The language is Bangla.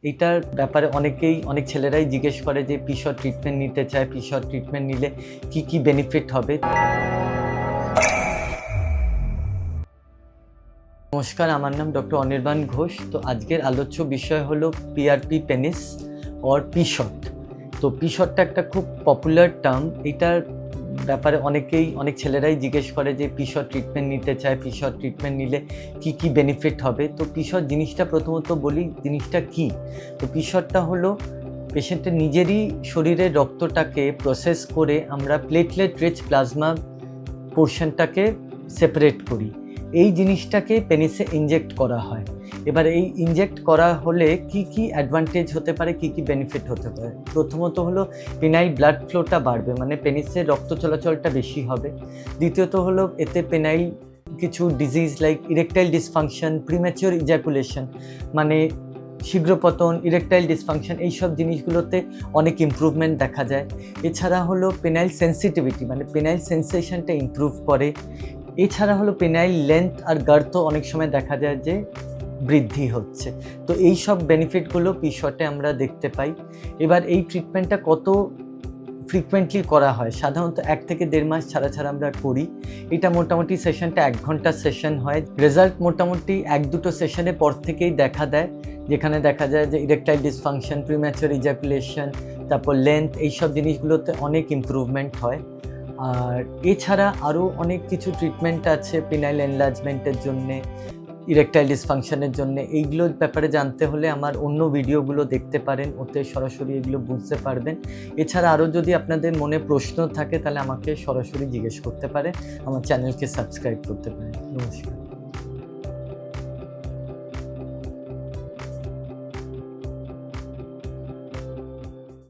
এইটার ব্যাপারে অনেক ছেলেরাই জিজ্ঞেস করে যে পিসড ট্রিটমেন্ট নিতে চায়, পিসড ট্রিটমেন্ট নিলে কি বেনিফিট হবে। নমস্কার, আমার নাম ডক্টর অনির্বাণ ঘোষ। তো আজকের আলোচ্য বিষয় হলো পিআরপি পেনিস অর পিসড। তো পিসডটা একটা খুব পপুলার টার্ম। এইটার ব্যাপারে অনেক ছেলেরাই জিজ্ঞেস করে যে পিসড ট্রিটমেন্ট নিতে চায়, পিসড ট্রিটমেন্ট নিলে কি বেনিফিট হবে। তো পিসড জিনিসটা প্রথমত বলি জিনিসটা কি। তো পিসডটা হলো পেশেন্টের নিজেরই শরীরের রক্তটাকে প্রসেস করে আমরা প্লেটলেট রিচ প্লাজমা পোর্শনটাকে সেপারেট করি। এই জিনিসটাকে পেনিসে ইনজেক্ট করা হয়। এবার এই ইনজেক্ট করা হলে কি অ্যাডভান্টেজ হতে পারে, কি বেনিফিট হতে পারে। প্রথমত হলো পেনাইল ব্লাড ফ্লোটা বাড়বে, মানে পেনিসের রক্ত চলাচলটা বেশি হবে। দ্বিতীয়ত হলো এতে পেনাইল কিছু disease like erectile dysfunction, premature ejaculation মানে শীঘ্রপতন, ইরেকটাইল ডিসফাংশন, এইসব জিনিসগুলোতে অনেক ইমপ্রুভমেন্ট দেখা যায়। এছাড়া হলো পেনাইল সেন্সিটিভিটি মানে পেনাইল সেন্সেশনটা ইমপ্রুভ করে। এছাড়া হলো পেনাইল লেন্থ আর গার্থ অনেক সময় দেখা যায় যে বৃদ্ধি হচ্ছে। তো এই সব বেনিফিটগুলো পিসডে আমরা দেখতে পাই। এবার এই ট্রিটমেন্টটা কত ফ্রিকুয়েন্টলি করা হয়, সাধারণত 1 থেকে 1.5 মাস ছাড়া আমরা করি। এটা মোটামুটি সেশনটা 1 ঘন্টার সেশন হয়। রেজাল্ট মোটামুটি 1-2 সেশনের পর থেকেই দেখা দেয়, যেখানে দেখা যায় যে ইরেকটাইল ডিসফাংশন, প্রিম্যাচিওর ইজাকুলেশন, তারপর লেন্থ, এইসব জিনিসগুলোতে অনেক ইমপ্রুভমেন্ট হয়। আর এছাড়া আরও অনেক কিছু ট্রিটমেন্ট আছে পেনাইল এনলার্জমেন্টের জন্যে, ইরেকটাইল ডিসফাংশনের জন্যে। এইগুলোর ব্যাপারে জানতে হলে আমার অন্য ভিডিওগুলো দেখতে পারেন, ওতে সরাসরি এগুলো বুঝতে পারবেন। এছাড়া আরও যদি আপনাদের মনে প্রশ্ন থাকে তাহলে আমাকে সরাসরি জিজ্ঞেস করতে পারেন, আমার চ্যানেলকে সাবস্ক্রাইব করতে পারেন। নমস্কার।